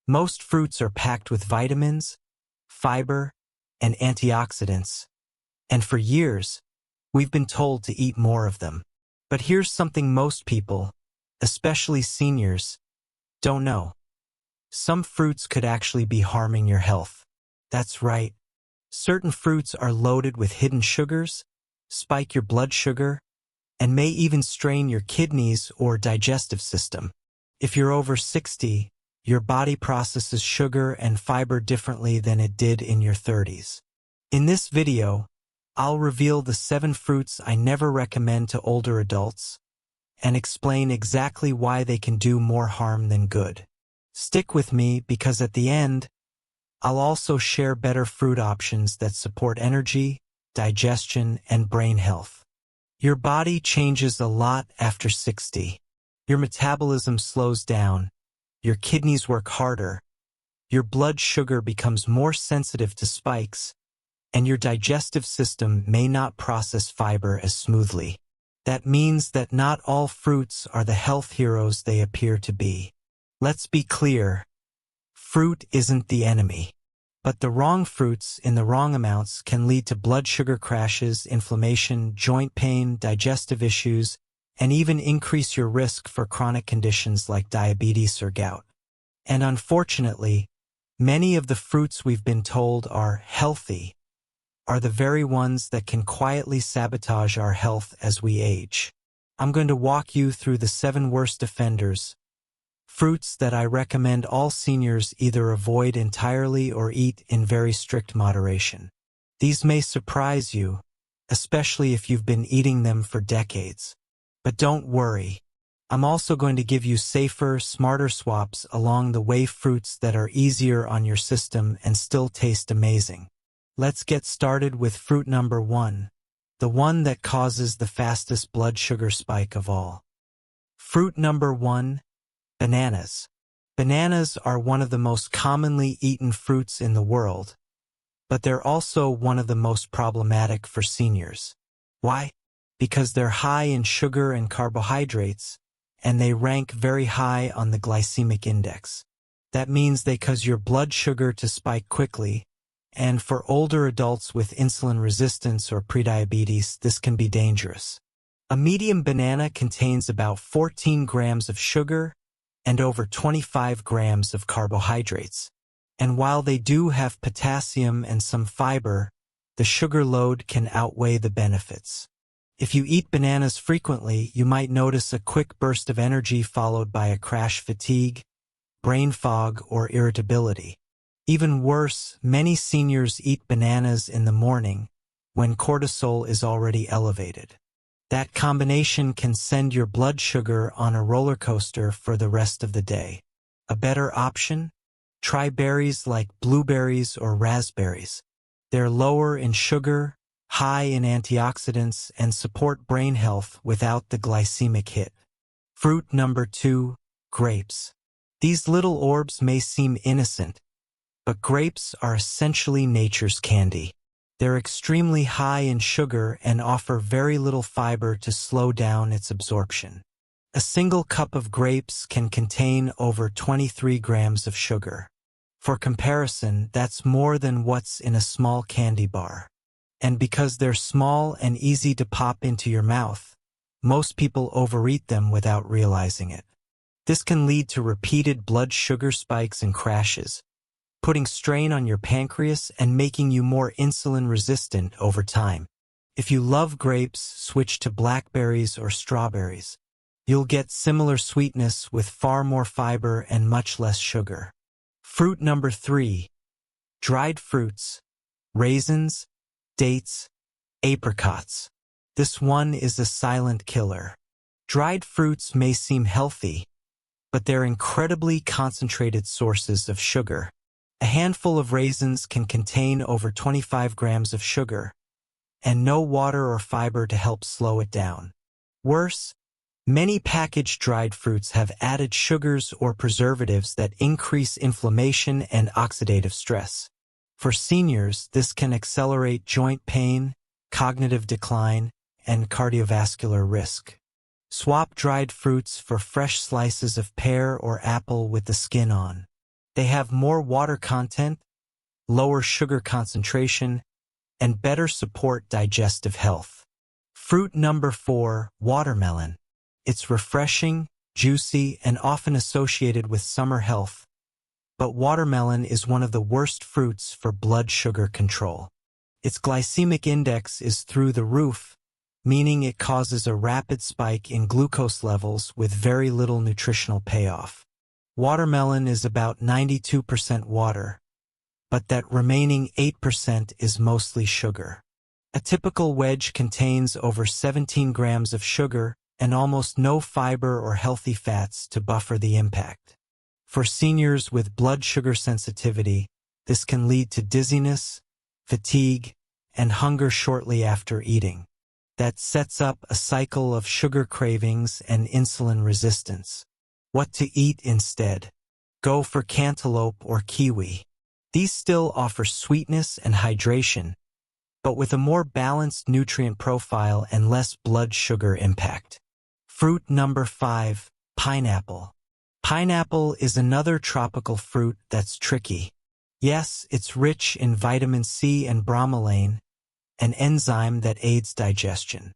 Most fruits are packed with vitamins, fiber, and antioxidants, and for years, we've been told to eat more of them. But here's something most people, especially seniors, don't know. Some fruits could actually be harming your health. That's right. Certain fruits are loaded with hidden sugars, spike your blood sugar, and may even strain your kidneys or digestive system. If you're over 60, your body processes sugar and fiber differently than it did in your 30s. In this video, I'll reveal the 7 fruits I never recommend to older adults and explain exactly why they can do more harm than good. Stick with me because at the end, I'll also share better fruit options that support energy, digestion, and brain health. Your body changes a lot after 60. Your metabolism slows down, your kidneys work harder, your blood sugar becomes more sensitive to spikes, and your digestive system may not process fiber as smoothly. That means that not all fruits are the health heroes they appear to be. Let's be clear, fruit isn't the enemy. But the wrong fruits in the wrong amounts can lead to blood sugar crashes, inflammation, joint pain, digestive issues, and even increase your risk for chronic conditions like diabetes or gout. And unfortunately, many of the fruits we've been told are healthy are the very ones that can quietly sabotage our health as we age. I'm going to walk you through the 7 worst offenders, fruits that I recommend all seniors either avoid entirely or eat in very strict moderation. These may surprise you, especially if you've been eating them for decades. But don't worry, I'm also going to give you safer, smarter swaps along the way, fruits that are easier on your system and still taste amazing. Let's get started with fruit number 1, the one that causes the fastest blood sugar spike of all. Fruit number 1, bananas. Bananas are one of the most commonly eaten fruits in the world, but they're also one of the most problematic for seniors. Why? Because they're high in sugar and carbohydrates, and they rank very high on the glycemic index. That means they cause your blood sugar to spike quickly, and for older adults with insulin resistance or prediabetes, this can be dangerous. A medium banana contains about 14 grams of sugar and over 25 grams of carbohydrates. And while they do have potassium and some fiber, the sugar load can outweigh the benefits. If you eat bananas frequently, you might notice a quick burst of energy followed by a crash, fatigue, brain fog, or irritability. Even worse, many seniors eat bananas in the morning when cortisol is already elevated. That combination can send your blood sugar on a roller coaster for the rest of the day. A better option? Try berries like blueberries or raspberries. They're lower in sugar, high in antioxidants, and support brain health without the glycemic hit. Fruit number 2, grapes. These little orbs may seem innocent, but grapes are essentially nature's candy. They're extremely high in sugar and offer very little fiber to slow down its absorption. A single cup of grapes can contain over 23 grams of sugar. For comparison, that's more than what's in a small candy bar. And because they're small and easy to pop into your mouth, most people overeat them without realizing it. This can lead to repeated blood sugar spikes and crashes, putting strain on your pancreas and making you more insulin resistant over time. If you love grapes, switch to blackberries or strawberries. You'll get similar sweetness with far more fiber and much less sugar. Fruit number 3, dried fruits, raisins, dates, apricots. This one is a silent killer. Dried fruits may seem healthy, but they're incredibly concentrated sources of sugar. A handful of raisins can contain over 25 grams of sugar, and no water or fiber to help slow it down. Worse, many packaged dried fruits have added sugars or preservatives that increase inflammation and oxidative stress. For seniors, this can accelerate joint pain, cognitive decline, and cardiovascular risk. Swap dried fruits for fresh slices of pear or apple with the skin on. They have more water content, lower sugar concentration, and better support digestive health. Fruit number 4, watermelon. It's refreshing, juicy, and often associated with summer health, but watermelon is one of the worst fruits for blood sugar control. Its glycemic index is through the roof, meaning it causes a rapid spike in glucose levels with very little nutritional payoff. Watermelon is about 92% water, but that remaining 8% is mostly sugar. A typical wedge contains over 17 grams of sugar and almost no fiber or healthy fats to buffer the impact. For seniors with blood sugar sensitivity, this can lead to dizziness, fatigue, and hunger shortly after eating. That sets up a cycle of sugar cravings and insulin resistance. What to eat instead? Go for cantaloupe or kiwi. These still offer sweetness and hydration, but with a more balanced nutrient profile and less blood sugar impact. Fruit number 5, pineapple. Pineapple is another tropical fruit that's tricky. Yes, it's rich in vitamin C and bromelain, an enzyme that aids digestion,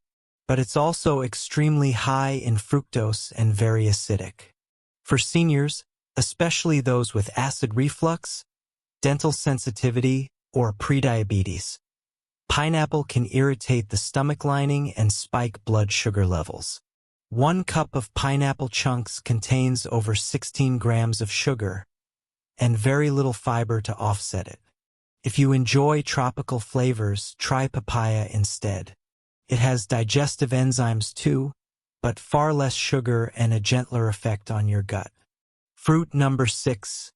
but it's also extremely high in fructose and very acidic. For seniors, especially those with acid reflux, dental sensitivity, or prediabetes, pineapple can irritate the stomach lining and spike blood sugar levels. 1 cup of pineapple chunks contains over 16 grams of sugar and very little fiber to offset it. If you enjoy tropical flavors, try papaya instead. It has digestive enzymes too, but far less sugar and a gentler effect on your gut. Fruit number 6,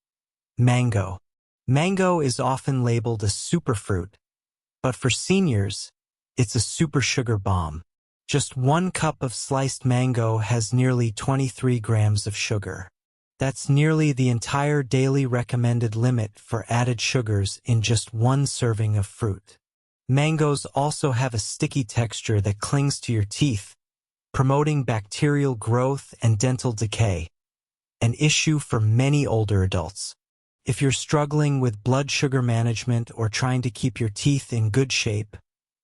mango. Mango is often labeled a superfruit, but for seniors, it's a super sugar bomb. Just 1 cup of sliced mango has nearly 23 grams of sugar. That's nearly the entire daily recommended limit for added sugars in just 1 serving of fruit. Mangoes also have a sticky texture that clings to your teeth, promoting bacterial growth and dental decay, an issue for many older adults. If you're struggling with blood sugar management or trying to keep your teeth in good shape,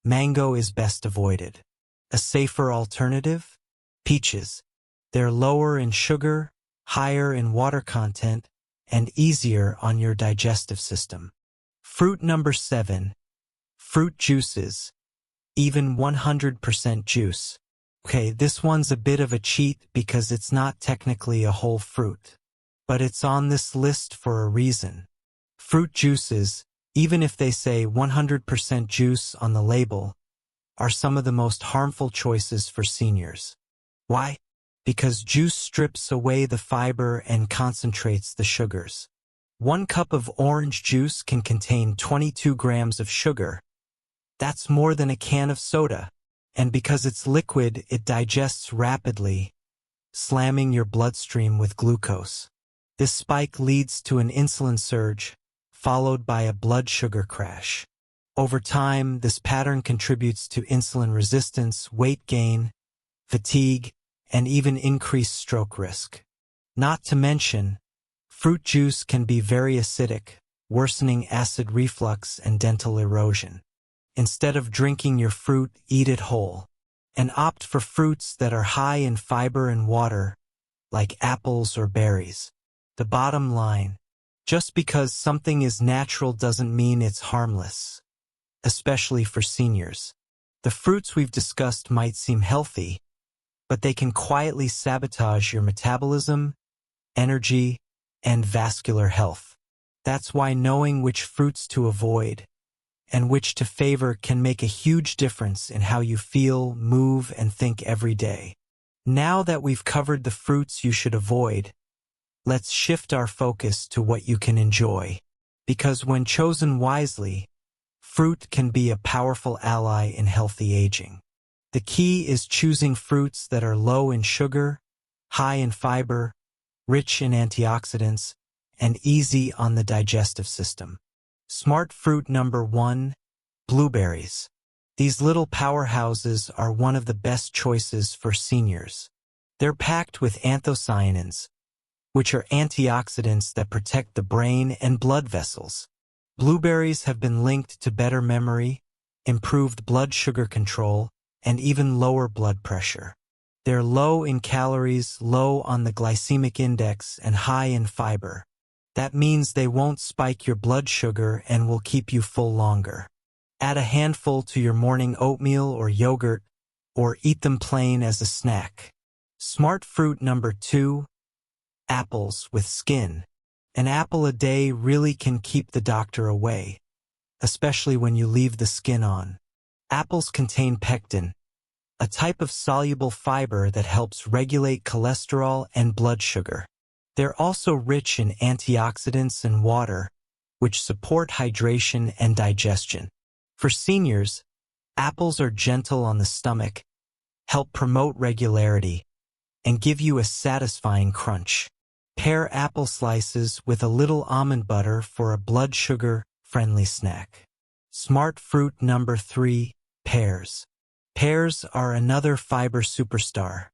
mango is best avoided. A safer alternative? Peaches. They're lower in sugar, higher in water content, and easier on your digestive system. Fruit number 7, fruit juices. Even 100% juice. Okay, this one's a bit of a cheat because it's not technically a whole fruit, but it's on this list for a reason. Fruit juices, even if they say 100% juice on the label, are some of the most harmful choices for seniors. Why? Because juice strips away the fiber and concentrates the sugars. 1 cup of orange juice can contain 22 grams of sugar. That's more than a can of soda. And because it's liquid, it digests rapidly, slamming your bloodstream with glucose. This spike leads to an insulin surge, followed by a blood sugar crash. Over time, this pattern contributes to insulin resistance, weight gain, fatigue, and even increased stroke risk. Not to mention, fruit juice can be very acidic, worsening acid reflux and dental erosion. Instead of drinking your fruit, eat it whole, and opt for fruits that are high in fiber and water, like apples or berries. The bottom line, just because something is natural doesn't mean it's harmless, especially for seniors. The fruits we've discussed might seem healthy, but they can quietly sabotage your metabolism, energy, and vascular health. That's why knowing which fruits to avoid and which to favor can make a huge difference in how you feel, move, and think every day. Now that we've covered the fruits you should avoid, let's shift our focus to what you can enjoy. Because when chosen wisely, fruit can be a powerful ally in healthy aging. The key is choosing fruits that are low in sugar, high in fiber, rich in antioxidants, and easy on the digestive system. Smart fruit number 1, blueberries. These little powerhouses are one of the best choices for seniors. They're packed with anthocyanins, which are antioxidants that protect the brain and blood vessels. Blueberries have been linked to better memory, improved blood sugar control, and even lower blood pressure. They're low in calories, low on the glycemic index, and high in fiber. That means they won't spike your blood sugar and will keep you full longer. Add a handful to your morning oatmeal or yogurt, or eat them plain as a snack. Smart fruit number 2, apples with skin. An apple a day really can keep the doctor away, especially when you leave the skin on. Apples contain pectin, a type of soluble fiber that helps regulate cholesterol and blood sugar. They're also rich in antioxidants and water, which support hydration and digestion. For seniors, apples are gentle on the stomach, help promote regularity, and give you a satisfying crunch. Pair apple slices with a little almond butter for a blood sugar-friendly snack. Smart fruit number 3, pears. Pears are another fiber superstar.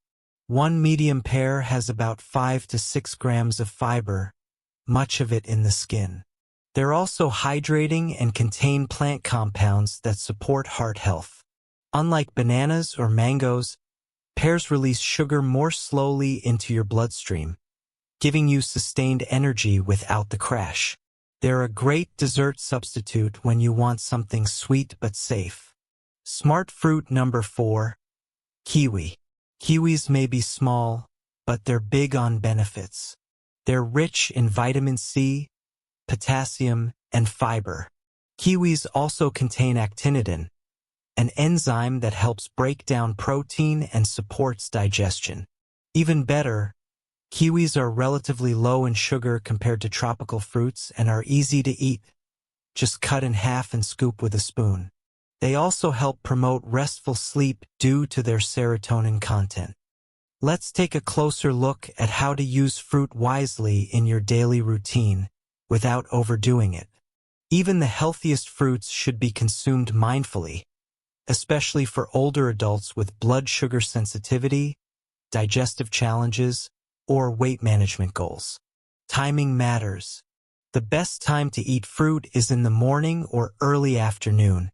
One medium pear has about 5 to 6 grams of fiber, much of it in the skin. They're also hydrating and contain plant compounds that support heart health. Unlike bananas or mangoes, pears release sugar more slowly into your bloodstream, giving you sustained energy without the crash. They're a great dessert substitute when you want something sweet but safe. Smart fruit number 4, kiwi. Kiwis may be small, but they're big on benefits. They're rich in vitamin C, potassium, and fiber. Kiwis also contain actinidin, an enzyme that helps break down protein and supports digestion. Even better, kiwis are relatively low in sugar compared to tropical fruits and are easy to eat. Just cut in half and scoop with a spoon. They also help promote restful sleep due to their serotonin content. Let's take a closer look at how to use fruit wisely in your daily routine without overdoing it. Even the healthiest fruits should be consumed mindfully, especially for older adults with blood sugar sensitivity, digestive challenges, or weight management goals. Timing matters. The best time to eat fruit is in the morning or early afternoon,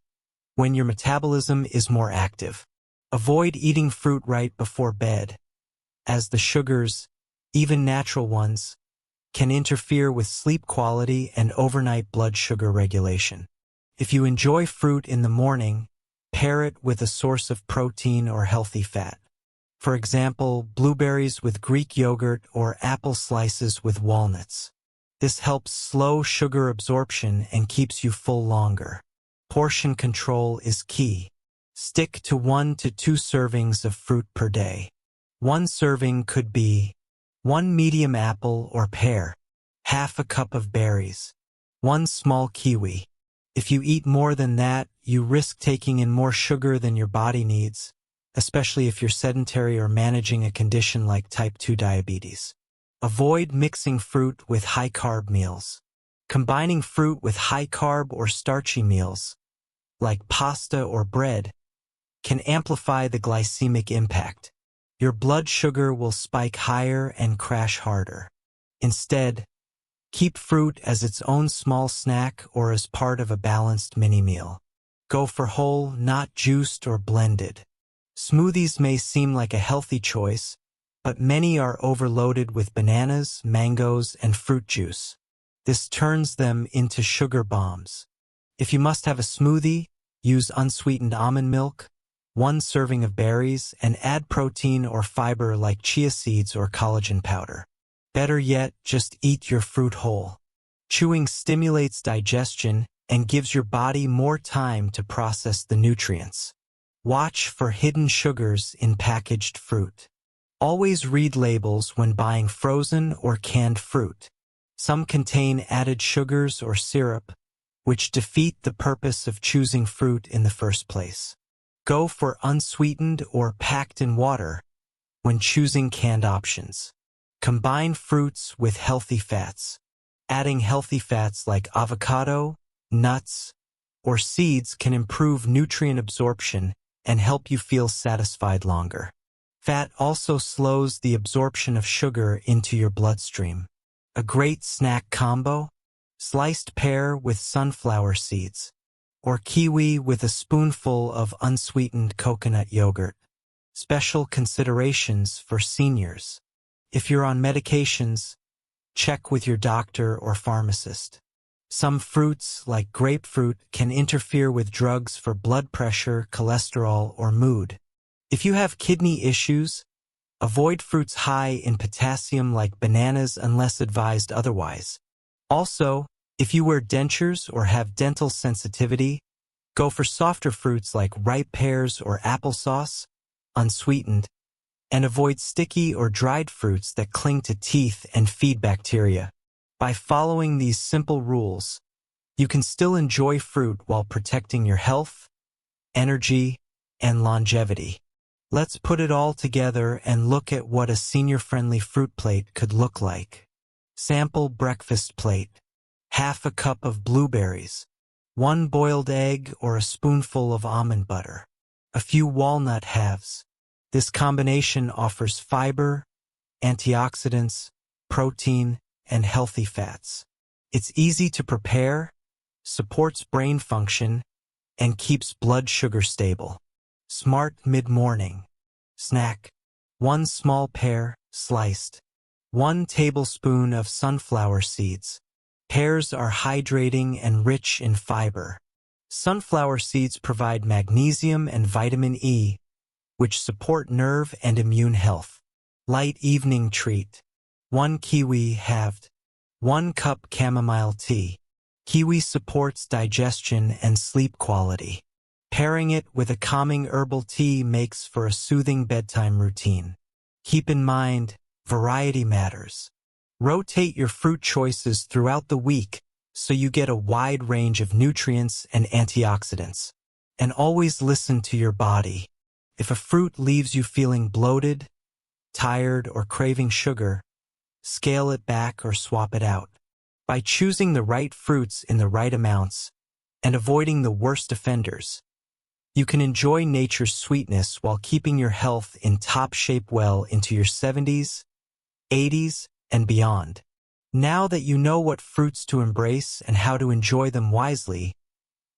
when your metabolism is more active. Avoid eating fruit right before bed, as the sugars, even natural ones, can interfere with sleep quality and overnight blood sugar regulation. If you enjoy fruit in the morning, pair it with a source of protein or healthy fat. For example, blueberries with Greek yogurt or apple slices with walnuts. This helps slow sugar absorption and keeps you full longer. Portion control is key. Stick to 1 to 2 servings of fruit per day. One serving could be 1 medium apple or pear, half a cup of berries, 1 small kiwi. If you eat more than that, you risk taking in more sugar than your body needs, especially if you're sedentary or managing a condition like type 2 diabetes. Avoid mixing fruit with high-carb meals. Combining fruit with high-carb or starchy meals, like pasta or bread, can amplify the glycemic impact. Your blood sugar will spike higher and crash harder. Instead, keep fruit as its own small snack or as part of a balanced mini-meal. Go for whole, not juiced or blended. Smoothies may seem like a healthy choice, but many are overloaded with bananas, mangoes, and fruit juice. This turns them into sugar bombs. If you must have a smoothie, use unsweetened almond milk, 1 serving of berries, and add protein or fiber like chia seeds or collagen powder. Better yet, just eat your fruit whole. Chewing stimulates digestion and gives your body more time to process the nutrients. Watch for hidden sugars in packaged fruit. Always read labels when buying frozen or canned fruit. Some contain added sugars or syrup, which defeat the purpose of choosing fruit in the first place. Go for unsweetened or packed in water when choosing canned options. Combine fruits with healthy fats. Adding healthy fats like avocado, nuts, or seeds can improve nutrient absorption and help you feel satisfied longer. Fat also slows the absorption of sugar into your bloodstream. A great snack combo? Sliced pear with sunflower seeds, or kiwi with a spoonful of unsweetened coconut yogurt. Special considerations for seniors. If you're on medications, check with your doctor or pharmacist. Some fruits, like grapefruit, can interfere with drugs for blood pressure, cholesterol, or mood. If you have kidney issues, avoid fruits high in potassium like bananas unless advised otherwise. Also, if you wear dentures or have dental sensitivity, go for softer fruits like ripe pears or applesauce, unsweetened, and avoid sticky or dried fruits that cling to teeth and feed bacteria. By following these simple rules, you can still enjoy fruit while protecting your health, energy, and longevity. Let's put it all together and look at what a senior-friendly fruit plate could look like. Sample breakfast plate. Half a cup of blueberries, 1 boiled egg or a spoonful of almond butter, a few walnut halves. This combination offers fiber, antioxidants, protein, and healthy fats. It's easy to prepare, supports brain function, and keeps blood sugar stable. Smart mid-morning snack. 1 small pear, sliced. 1 tablespoon of sunflower seeds. Pears are hydrating and rich in fiber. Sunflower seeds provide magnesium and vitamin E, which support nerve and immune health. Light evening treat. 1 kiwi halved. 1 cup chamomile tea. Kiwi supports digestion and sleep quality. Pairing it with a calming herbal tea makes for a soothing bedtime routine. Keep in mind, variety matters. Rotate your fruit choices throughout the week so you get a wide range of nutrients and antioxidants. And always listen to your body. If a fruit leaves you feeling bloated, tired, or craving sugar, scale it back or swap it out. By choosing the right fruits in the right amounts and avoiding the worst offenders, you can enjoy nature's sweetness while keeping your health in top shape well into your 70s, 80s, and beyond. Now that you know what fruits to embrace and how to enjoy them wisely,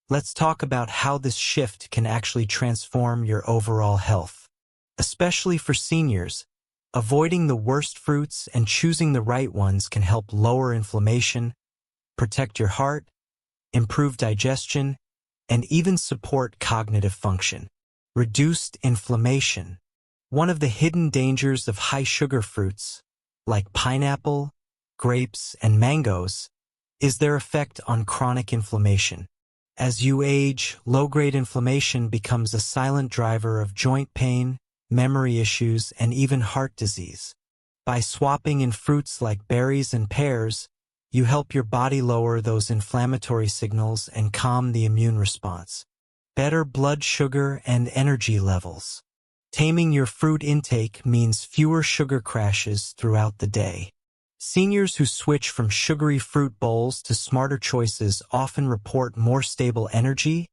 let's talk about how this shift can actually transform your overall health. Especially for seniors, avoiding the worst fruits and choosing the right ones can help lower inflammation, protect your heart, improve digestion, and even support cognitive function. Reduced inflammation. One of the hidden dangers of high-sugar fruits, like pineapple, grapes, and mangoes, is their effect on chronic inflammation. As you age, low-grade inflammation becomes a silent driver of joint pain, memory issues, and even heart disease. By swapping in fruits like berries and pears, you help your body lower those inflammatory signals and calm the immune response. Better blood sugar and energy levels. Taming your fruit intake means fewer sugar crashes throughout the day. Seniors who switch from sugary fruit bowls to smarter choices often report more stable energy,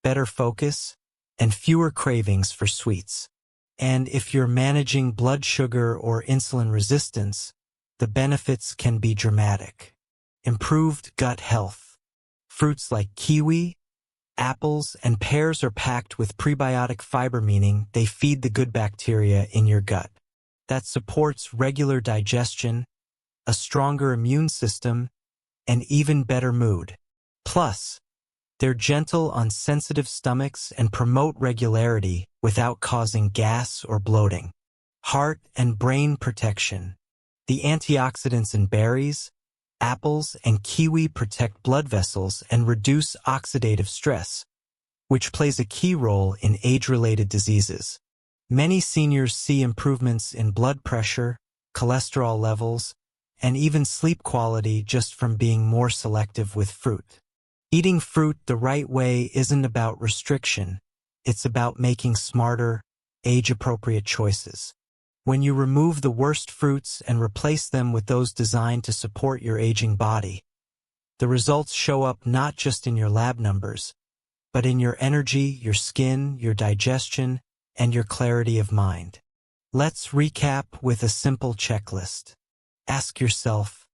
better focus, and fewer cravings for sweets. And if you're managing blood sugar or insulin resistance, the benefits can be dramatic. Improved gut health. Fruits like kiwi, apples, and pears are packed with prebiotic fiber, meaning they feed the good bacteria in your gut. That supports regular digestion, a stronger immune system, and even better mood. Plus, they're gentle on sensitive stomachs and promote regularity without causing gas or bloating. Heart and brain protection. The antioxidants in berries, apples, and kiwi protect blood vessels and reduce oxidative stress, which plays a key role in age-related diseases. Many seniors see improvements in blood pressure, cholesterol levels, and even sleep quality just from being more selective with fruit. Eating fruit the right way isn't about restriction, it's about making smarter, age-appropriate choices. When you remove the worst fruits and replace them with those designed to support your aging body, the results show up not just in your lab numbers, but in your energy, your skin, your digestion, and your clarity of mind. Let's recap with a simple checklist. Ask yourself,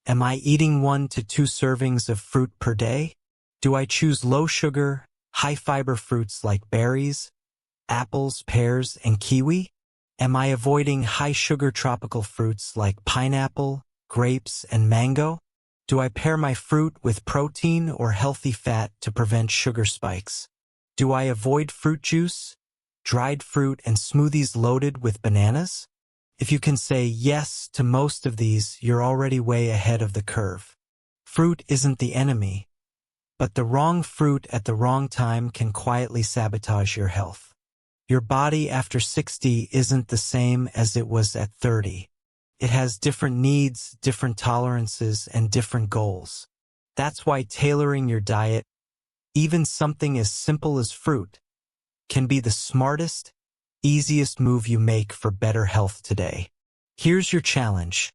am I eating 1 to 2 servings of fruit per day? Do I choose low-sugar, high-fiber fruits like berries, apples, pears, and kiwi? Am I avoiding high-sugar tropical fruits like pineapple, grapes, and mango? Do I pair my fruit with protein or healthy fat to prevent sugar spikes? Do I avoid fruit juice, dried fruit, and smoothies loaded with bananas? If you can say yes to most of these, you're already way ahead of the curve. Fruit isn't the enemy, but the wrong fruit at the wrong time can quietly sabotage your health. Your body after 60 isn't the same as it was at 30. It has different needs, different tolerances, and different goals. That's why tailoring your diet, even something as simple as fruit, can be the smartest, easiest move you make for better health today. Here's your challenge.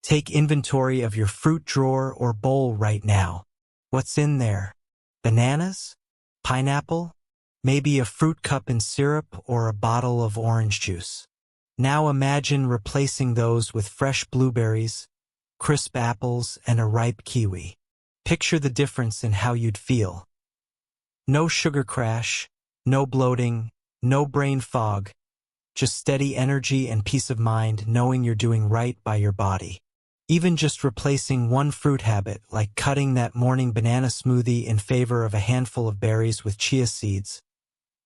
Take inventory of your fruit drawer or bowl right now. What's in there? Bananas? Pineapple? Maybe a fruit cup and syrup or a bottle of orange juice. Now imagine replacing those with fresh blueberries, crisp apples, and a ripe kiwi. Picture the difference in how you'd feel. No sugar crash, no bloating, no brain fog, just steady energy and peace of mind knowing you're doing right by your body. Even just replacing one fruit habit, like cutting that morning banana smoothie in favor of a handful of berries with chia seeds,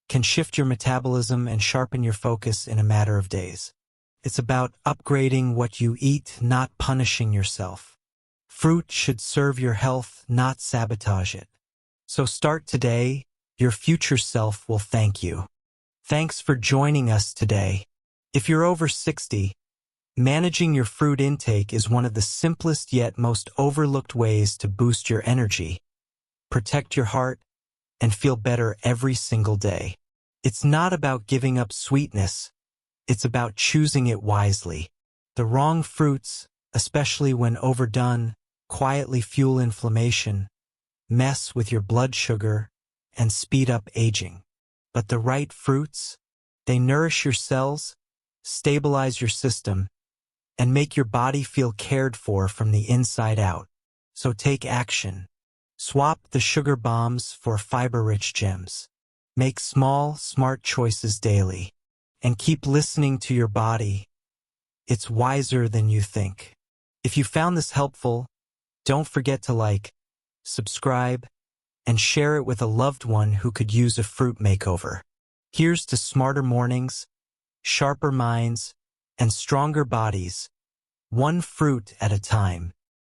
can shift your metabolism and sharpen your focus in a matter of days. It's about upgrading what you eat, not punishing yourself. Fruit should serve your health, not sabotage it. So start today. Your future self will thank you. Thanks for joining us today. If you're over 60, managing your fruit intake is one of the simplest yet most overlooked ways to boost your energy, protect your heart, and feel better every single day. It's not about giving up sweetness, it's about choosing it wisely. The wrong fruits, especially when overdone, quietly fuel inflammation, mess with your blood sugar, and speed up aging. But the right fruits, they nourish your cells, stabilize your system, and make your body feel cared for from the inside out. So take action. Swap the sugar bombs for fiber-rich gems. Make small, smart choices daily. And keep listening to your body. It's wiser than you think. If you found this helpful, don't forget to like, subscribe, and share it with a loved one who could use a fruit makeover. Here's to smarter mornings, sharper minds, and stronger bodies, one fruit at a time.